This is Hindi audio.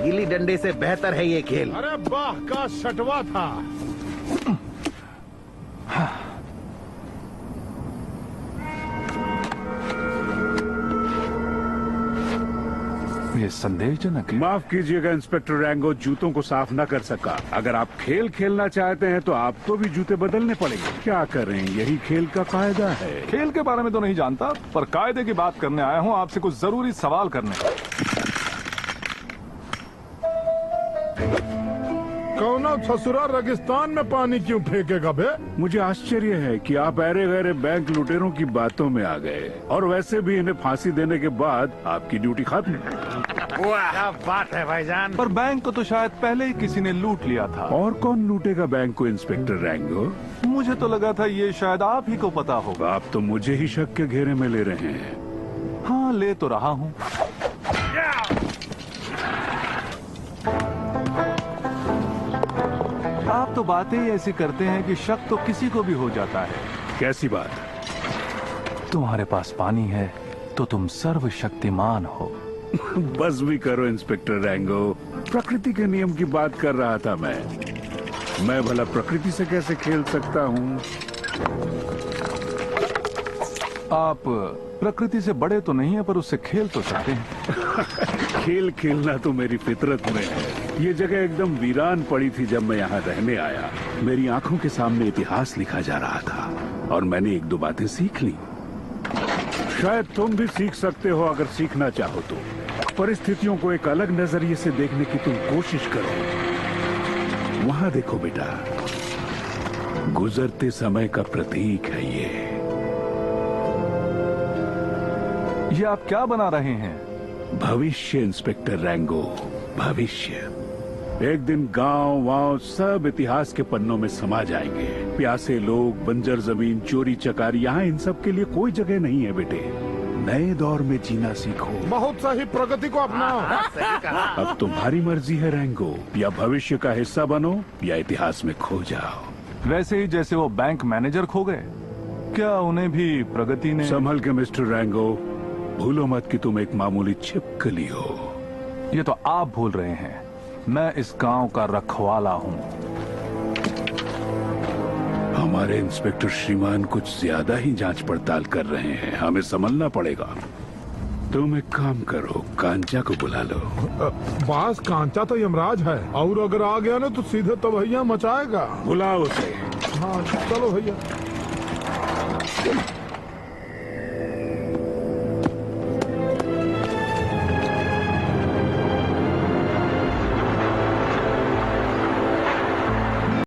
गिल्ली डंडे से बेहतर है ये खेल। अरे वाह का शटवा था। ये संदेहजनक है। माफ कीजिएगा इंस्पेक्टर रैंगो, जूतों को साफ न कर सका। अगर आप खेल खेलना चाहते हैं तो आपको भी जूते बदलने पड़ेंगे। क्या करें, यही खेल का कायदा है। खेल के बारे में तो नहीं जानता, पर कायदे की बात करने आया हूँ आपसे कुछ जरूरी सवाल करने। कौन ससुरा रेगिस्तान में पानी क्यों फेंकेगा बे? मुझे आश्चर्य है कि आप अरे गहरे बैंक लुटेरों की बातों में आ गए, और वैसे भी इन्हें फांसी देने के बाद आपकी ड्यूटी खत्म। क्या बात है भाईजान। पर बैंक को तो शायद पहले ही किसी ने लूट लिया था। और कौन लूटेगा बैंक को इंस्पेक्टर रैंगो? मुझे तो लगा था ये शायद आप ही को पता होगा। आप तो मुझे ही शक के घेरे में ले रहे हैं। हाँ, ले तो रहा हूँ। आप तो बातें ही ऐसी करते हैं कि शक तो किसी को भी हो जाता है। कैसी बात? तुम्हारे पास पानी है तो तुम सर्वशक्तिमान हो। बस भी करो इंस्पेक्टर रैंगो, प्रकृति के नियम की बात कर रहा था मैं भला प्रकृति से कैसे खेल सकता हूँ? आप प्रकृति से बड़े तो नहीं है, पर उससे खेल तो सकते हैं। खेल खेलना तो मेरी फितरत में है। ये जगह एकदम वीरान पड़ी थी जब मैं यहाँ रहने आया। मेरी आंखों के सामने इतिहास लिखा जा रहा था और मैंने एक दो बातें सीख ली। शायद तुम भी सीख सकते हो अगर सीखना चाहो तो। परिस्थितियों को एक अलग नजरिए से देखने की तुम कोशिश करो। वहां देखो बेटा, गुजरते समय का प्रतीक है ये। आप क्या बना रहे हैं? भविष्य इंस्पेक्टर रैंगो, भविष्य। एक दिन गांव वांव सब इतिहास के पन्नों में समा जाएंगे। प्यासे लोग, बंजर जमीन, चोरी चकारी, यहाँ इन सब के लिए कोई जगह नहीं है बेटे। नए दौर में जीना सीखो। बहुत सही, प्रगति को अपनाओ। अब तुम्हारी मर्जी है रैंगो, या भविष्य का हिस्सा बनो या इतिहास में खो जाओ। वैसे ही जैसे वो बैंक मैनेजर खो गए, क्या उन्हें भी प्रगति ने? संभल के मिस्टर रैंगो, भूलो मत कि तुम एक मामूली छिपकली हो। ये तो आप भूल रहे हैं, मैं इस गांव का रखवाला हूँ। हमारे इंस्पेक्टर श्रीमान कुछ ज्यादा ही जांच पड़ताल कर रहे हैं, हमें समझना पड़ेगा। तुम एक काम करो, कांचा को बुला लो। बास कांचा तो यमराज है, और अगर आ गया ना तो सीधे तबहिया मचाएगा। बुलाओ उसे। हाँ चलो भैया।